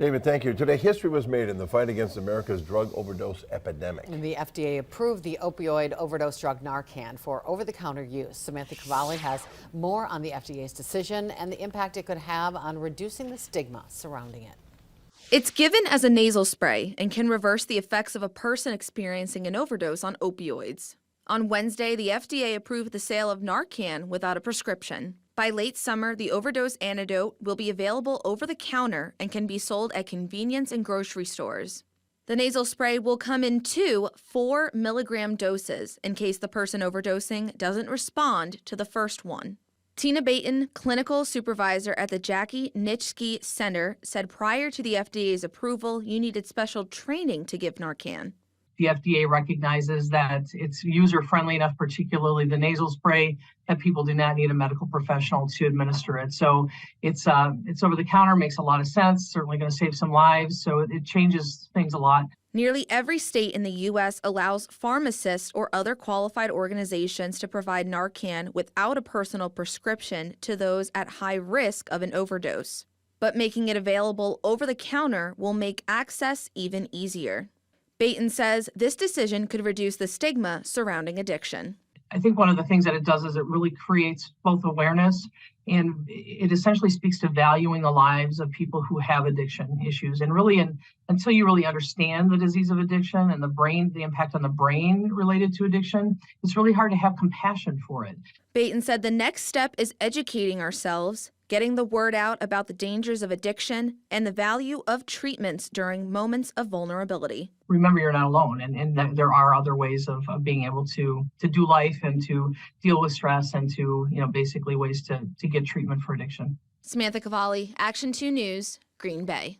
David, thank you. Today, history was made in the fight against America's drug overdose epidemic. And the FDA approved the opioid overdose drug Narcan for over-the-counter use. Samantha Cavalli has more on the FDA's decision and the impact it could have on reducing the stigma surrounding it. It's given as a nasal spray and can reverse the effects of a person experiencing an overdose on opioids. On Wednesday, the FDA approved the sale of Narcan without a prescription. By late summer, the overdose antidote will be available over the counter and can be sold at convenience and grocery stores. The nasal spray will come in two 4-milligram doses in case the person overdosing doesn't respond to the first one. Tina Baton, clinical supervisor at the Jackie Nitschke Center, said prior to the FDA's approval, you needed special training to give Narcan. The FDA recognizes that it's user-friendly enough, particularly the nasal spray, that people do not need a medical professional to administer it. So it's over the counter, makes a lot of sense, certainly going to save some lives, so it changes things a lot. Nearly every state in the U.S. allows pharmacists or other qualified organizations to provide Narcan without a personal prescription to those at high risk of an overdose. But making it available over the counter will make access even easier. Baton says this decision could reduce the stigma surrounding addiction. I think one of the things that it does is it really creates both awareness, and it essentially speaks to valuing the lives of people who have addiction issues. And really, until you really understand the disease of addiction and the impact on the brain related to addiction, it's really hard to have compassion for it. Baton said the next step is educating ourselves, getting the word out about the dangers of addiction and the value of treatments during moments of vulnerability. Remember, you're not alone, and that there are other ways of being able to do life and to deal with stress and to, basically ways to get treatment for addiction. Samantha Cavalli, Action 2 News, Green Bay.